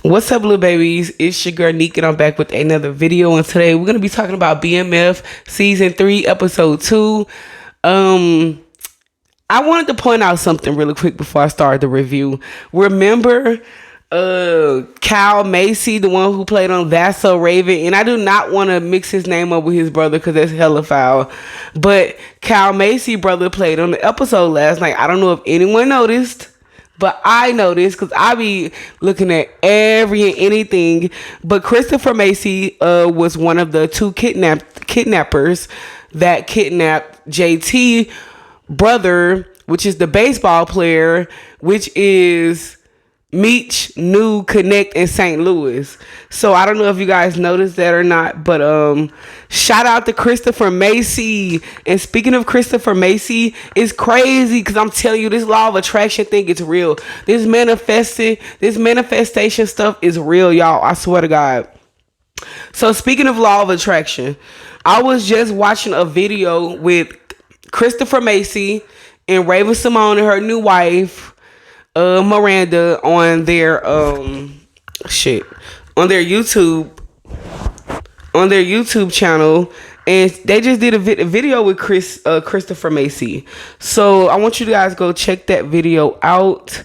What's up, little babies? It's your girl Neek, and I'm back with another video. And today we're gonna be talking about BMF season 3, episode 2. I wanted to point out something really quick before I start the review. Remember, Cal Macy, the one who played on That's So Raven, and I do not want to mix his name up with his brother because that's hella foul. But Cal Macy brother played on the episode last night. I don't know if anyone noticed. But I noticed because I be looking at every and anything. But Christopher Macy was one of the two kidnappers that kidnapped JT brother, which is the baseball player, which is Meech new connect in St. Louis. So I don't know if you guys noticed that or not, but shout out to Christopher Macy. And speaking of Christopher Macy, it's crazy because I'm telling you, this law of attraction thing is real. This manifestation stuff is real, y'all. I swear to God. So speaking of law of attraction, I was just watching a video with Christopher Macy and Raven Simone and her new wife Miranda on their YouTube channel, and they just did a video with Christopher Macy. So I want you guys to go check that video out.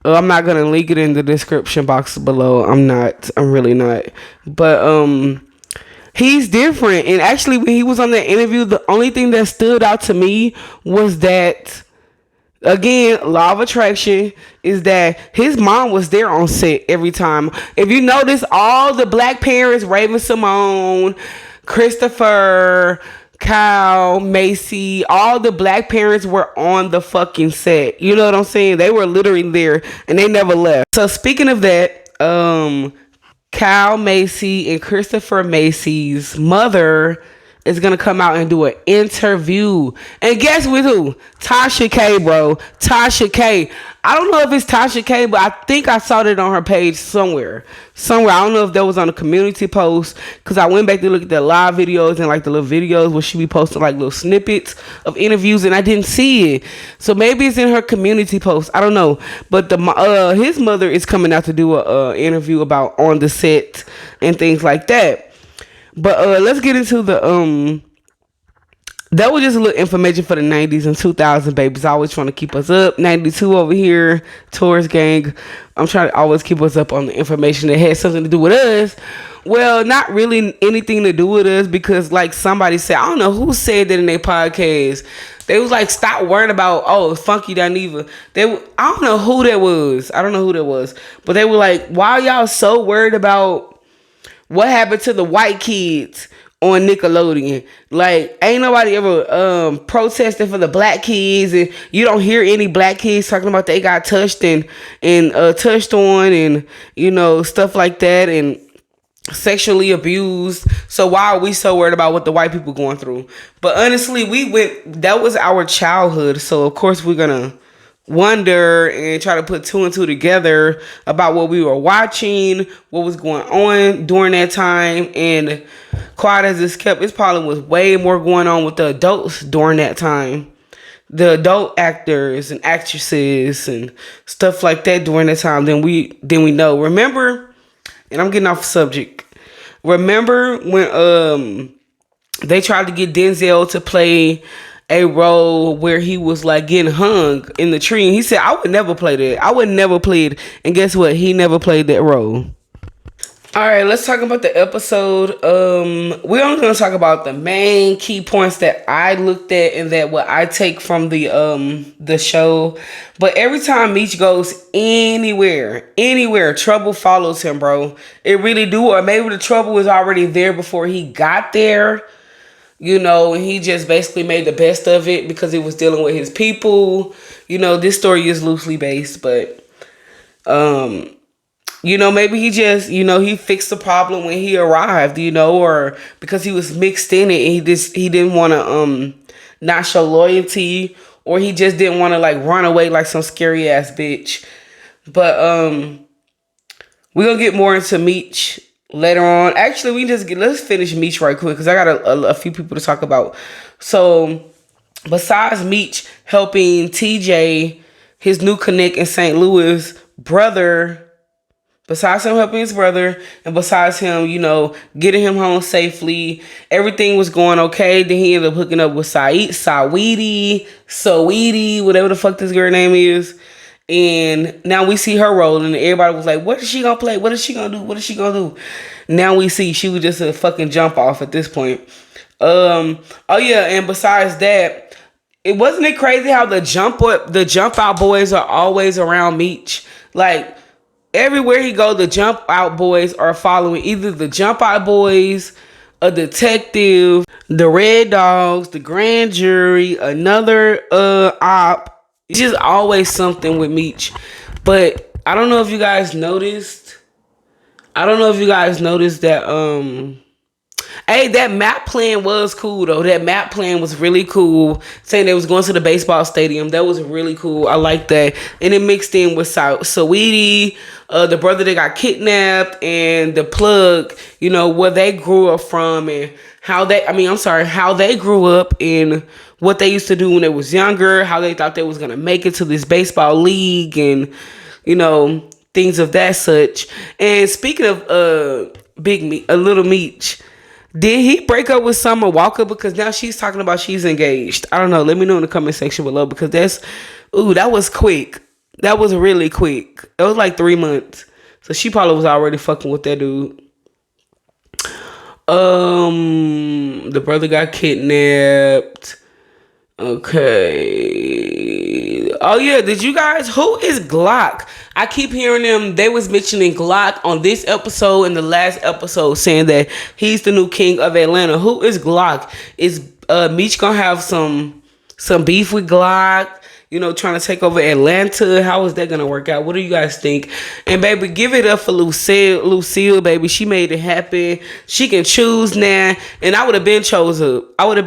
I'm not gonna link it in the description box below. I'm really not. But he's different, and actually when he was on that interview, the only thing that stood out to me was that, again, law of attraction, is that his mom was there on set every time. If you notice, all the black parents, Raven Simone, Christopher, Kyle, Macy, all the black parents were on the fucking set. You know what I'm saying? They were literally there and they never left. So speaking of that, Kyle Macy and Christopher Macy's mother is gonna come out and do an interview. And guess with who? Tasha K, bro. Tasha K. I don't know if it's Tasha K, but I think I saw that on her page somewhere. I don't know if that was on a community post, because I went back to look at the live videos and like the little videos where she be posting like little snippets of interviews, and I didn't see it. So maybe it's in her community post. I don't know. But his mother is coming out to do a interview about on the set and things like that. But let's get into the that was just a little information for the 90s and 2000 babies. I always trying to keep us up. 92 over here, Taurus gang. I'm trying to always keep us up on the information that has something to do with us. Well, not really anything to do with us, because like somebody said, I don't know who said that in their podcast. They was like, stop worrying about, Funky Dineva. I don't know who that was. But they were like, why y'all so worried about what happened to the white kids on Nickelodeon? Like, ain't nobody ever protesting for the black kids, and you don't hear any black kids talking about they got touched and touched on, and you know, stuff like that, and sexually abused. So why are we so worried about what the white people going through? But honestly, that was our childhood, so of course we're gonna wonder and try to put two and two together about what we were watching, what was going on during that time. And quiet as it's kept, it probably was way more going on with the adults during that time, the adult actors and actresses and stuff like that during that time than we know. Remember, and I'm getting off subject, remember when they tried to get Denzel to play a role where he was like getting hung in the tree, and he said, I would never play that. I would never play it. And guess what? He never played that role. All right, let's talk about the episode. We're only going to talk about the main key points that I looked at and that what I take from the show. But every time Meech goes anywhere, trouble follows him, bro. It really do. Or maybe the trouble was already there before he got there. You know, and he just basically made the best of it because he was dealing with his people. You know, this story is loosely based, but, you know, maybe he just, you know, he fixed the problem when he arrived, you know, or because he was mixed in it and he didn't want to, not show loyalty, or he just didn't want to like run away like some scary ass bitch. But, we're going to get more into Meech later on. Actually, let's finish Meech right quick because I got a few people to talk about. So besides Meech helping TJ, his new connect in St. Louis, brother Besides him helping his brother, and besides him, getting him home safely, everything was going okay. Then he ended up hooking up with Saweetie, whatever the fuck this girl name is. And now we see her rolling, and everybody was like, what is she gonna play? What is she gonna do? What is she gonna do? Now we see she was just a fucking jump off at this point. Oh yeah, and besides that, wasn't it crazy how the jump out boys are always around Meech? Like, everywhere he go, the jump out boys are following either the jump out boys, a detective, the red dogs, the grand jury, another op. It's just always something with Meech. But I don't know if you guys noticed. That hey, that map plan was cool though. That map plan was really cool. Saying they was going to the baseball stadium. That was really cool. I like that. And it mixed in with Saweetie, the brother that got kidnapped, and the plug, where they grew up from, and how they grew up, and what they used to do when they was younger, how they thought they was gonna make it to this baseball league, and things of that such. And speaking of Little Meech, did he break up with Summer Walker? Because now she's talking about she's engaged. I don't know. Let me know in the comment section below, because that was quick. That was really quick. It was like 3 months. So she probably was already fucking with that dude. The brother got kidnapped. Okay. Oh yeah, did you guys, who is Glock? I keep hearing them, they was mentioning Glock on this episode and the last episode, saying that he's the new king of Atlanta. Who is Glock? Is Meech gonna have some beef with Glock? Trying to take over Atlanta. How is that gonna work out? What do you guys think? And baby, give it up for Lucille, baby. She made it happen. She can choose now. And I would have been chose up. I would have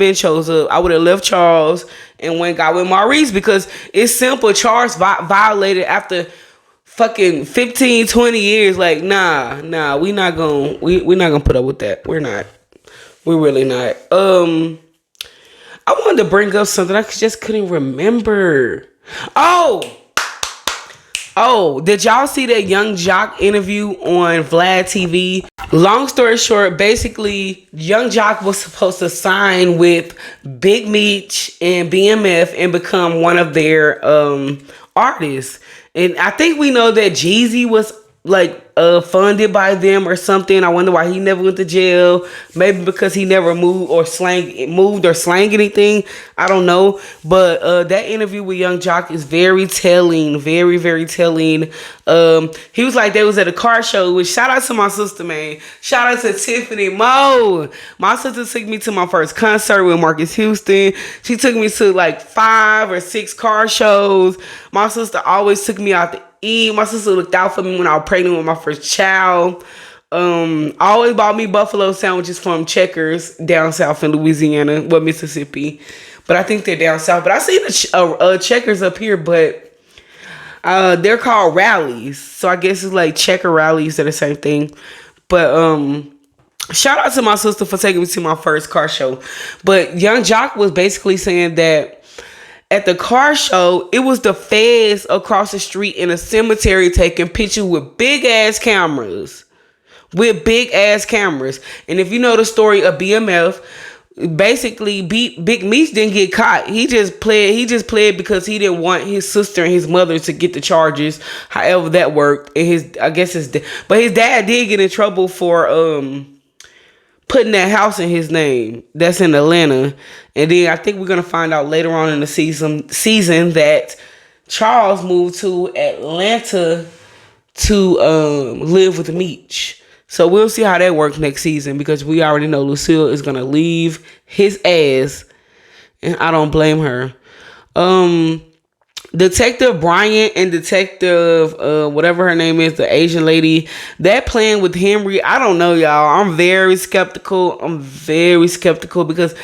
left Charles and got with Maurice, because it's simple. Charles violated after fucking 15, 20 years. Like, nah, we're not gonna put up with that. We're not. We're really not. I wanted to bring up something I just couldn't remember. Oh, did y'all see that Young Jock interview on Vlad TV? Long story short, basically, Young Jock was supposed to sign with Big Meech and BMF and become one of their artists. And I think we know that Jeezy was funded by them or something. I wonder why he never went to jail. Maybe because he never moved or slang anything. I don't know. But that interview with Young Jock is very telling. Very, very telling. He was like, they was at a car show, which shout out to my sister, man. Shout out to Tiffany Mo. My sister took me to my first concert with Marcus Houston. She took me to like 5 or 6 car shows. My sister always took me out to eat. My sister looked out for me when I was pregnant with my first child. Always bought me buffalo sandwiches from Checkers down south in Louisiana, Mississippi. But I think they're down south. But I see the Checkers up here, but they're called rallies. So I guess it's like Checker rallies. They're the same thing. But shout out to my sister for taking me to my first car show. But Young Jock was basically saying that at the car show, it was the feds across the street in a cemetery taking pictures with big ass cameras. And if you know the story of BMF, basically Big Meech didn't get caught. He just pled because he didn't want his sister and his mother to get the charges. However that worked. And his dad did get in trouble for putting that house in his name that's in Atlanta. And then I think we're gonna find out later on in the season that Charles moved to Atlanta to live with Meech. So we'll see how that works next season, because we already know Lucille is gonna leave his ass, and I don't blame her. Detective Bryant and Detective whatever her name is, the Asian lady, that plan with Henry, I don't know, y'all. I'm very skeptical because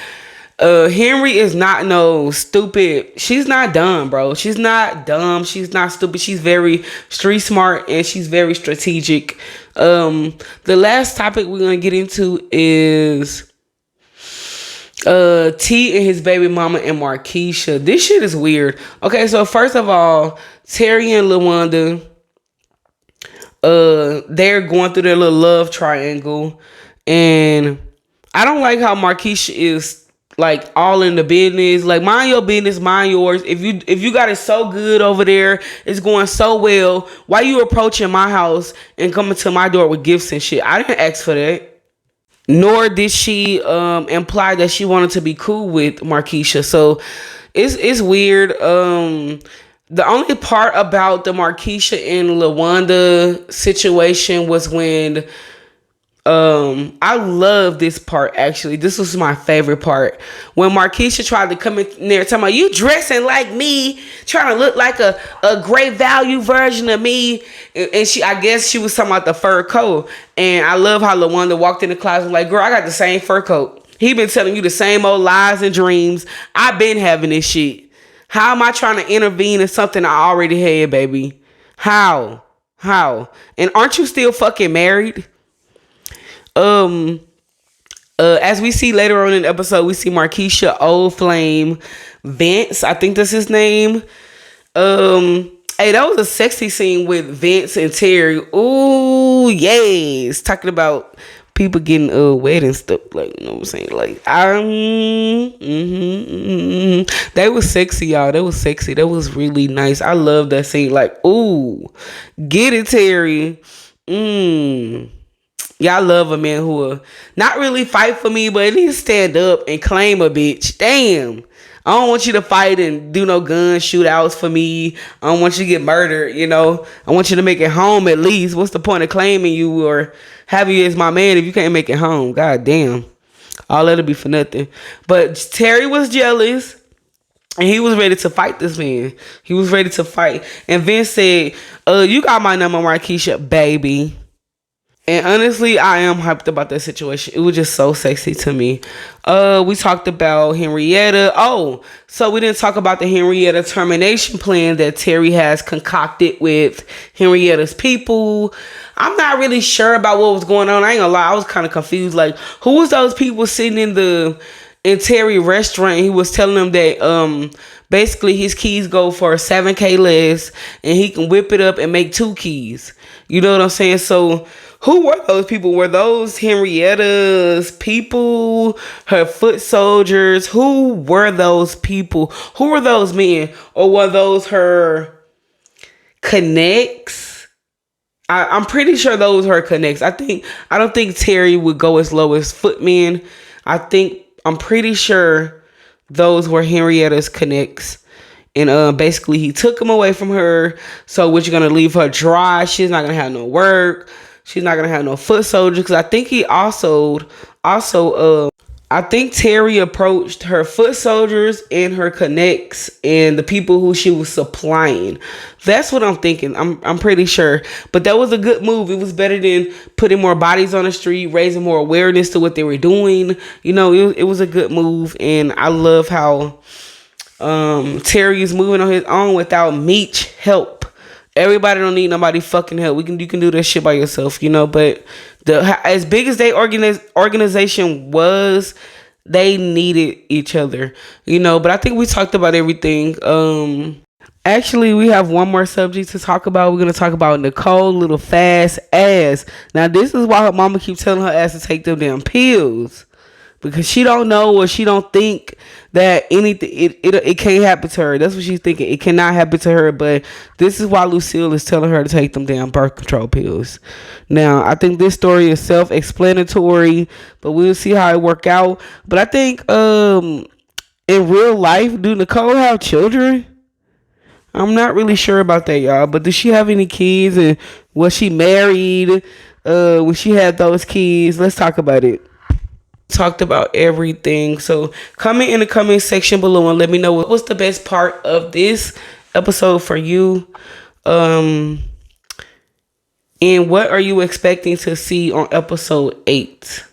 Henry is not no stupid. She's not dumb, bro. She's not dumb. She's not stupid. She's very street smart, and she's very strategic. The last topic we're gonna get into is T and his baby mama and Marquisha. This shit is weird. Okay, so first of all, Terry and LaWanda, they're going through their little love triangle, and I don't like how Markeisha is like all in the business. Like, mind your business, mind yours. If you got it so good over there, it's going so well, why you approaching my house and coming to my door with gifts and shit? I didn't ask for that. Nor did she imply that she wanted to be cool with Markeisha. So it's weird. The only part about the Markeisha and LaWanda situation was when I love this part, actually. This was my favorite part. When Markeisha tried to come in there talking about, you dressing like me, trying to look like a great value version of me. And I guess she was talking about the fur coat. And I love how LaWanda walked in the closet like, girl, I got the same fur coat. He been telling you the same old lies and dreams. I've been having this shit. How am I trying to intervene in something I already had, baby? How? And aren't you still fucking married? As we see later on in the episode, we see Markeisha, old flame, Vince, I think that's his name. Hey, that was a sexy scene with Vince and Terry. Ooh, yes. Talking about people getting wet and stuff, like, you know what I'm saying? Like, they was sexy, y'all. That was sexy. That was really nice. I love that scene. Like, ooh, get it, Terry. Yeah, I love a man who will not really fight for me, but at least stand up and claim a bitch. Damn. I don't want you to fight and do no gun shootouts for me. I don't want you to get murdered, you know. I want you to make it home at least. What's the point of claiming you or having you as my man if you can't make it home? God damn. All that'll be for nothing. But Terry was jealous. And he was ready to fight this man. He was ready to fight. And Vince said, you got my number, Markeisha, baby. And honestly, I am hyped about that situation. It was just so sexy to me. We talked about Henrietta. Oh, so we didn't talk about the Henrietta termination plan that Terry has concocted with Henrietta's people. I'm not really sure about what was going on. I ain't gonna lie, I was kind of confused. Like, who was those people sitting in Terry restaurant? He was telling them that basically his keys go for $7K less, and he can whip it up and make 2 keys. You know what I'm saying? So who were those people? Were those Henrietta's people, her foot soldiers? Who were those people? Who were those men? Or were those her connects? I'm pretty sure those were her connects. I don't think Terry would go as low as footmen. I'm pretty sure those were Henrietta's connects. And basically he took them away from her. So what, you're gonna leave her dry? She's not gonna have no work. She's not gonna have no foot soldiers. Because I think he also I think Terry approached her foot soldiers and her connects and the people who she was supplying. That's what I'm thinking. I'm pretty sure. But that was a good move. It was better than putting more bodies on the street, raising more awareness to what they were doing. You know, it was a good move. And I love how Terry is moving on his own without Meech help. Everybody don't need nobody fucking help. You can do this shit by yourself, you know. But as big as they organization was, they needed each other, you know. But I think we talked about everything. Actually, we have one more subject to talk about. We're gonna talk about Nicole, little fast ass. Now, this is why her mama keeps telling her ass to take them damn pills. Because she don't know, or she don't think that anything it can't happen to her. That's what she's thinking. It cannot happen to her. But this is why Lucille is telling her to take them damn birth control pills. Now, I think this story is self-explanatory, but we'll see how it work out. But I think in real life, do Nicole have children? I'm not really sure about that, y'all. But does she have any kids? And was she married when she had those kids? Let's talk about it. Talked about everything. So comment in the comment section below and let me know what was the best part of this episode for you. And what are you expecting to see on episode 8?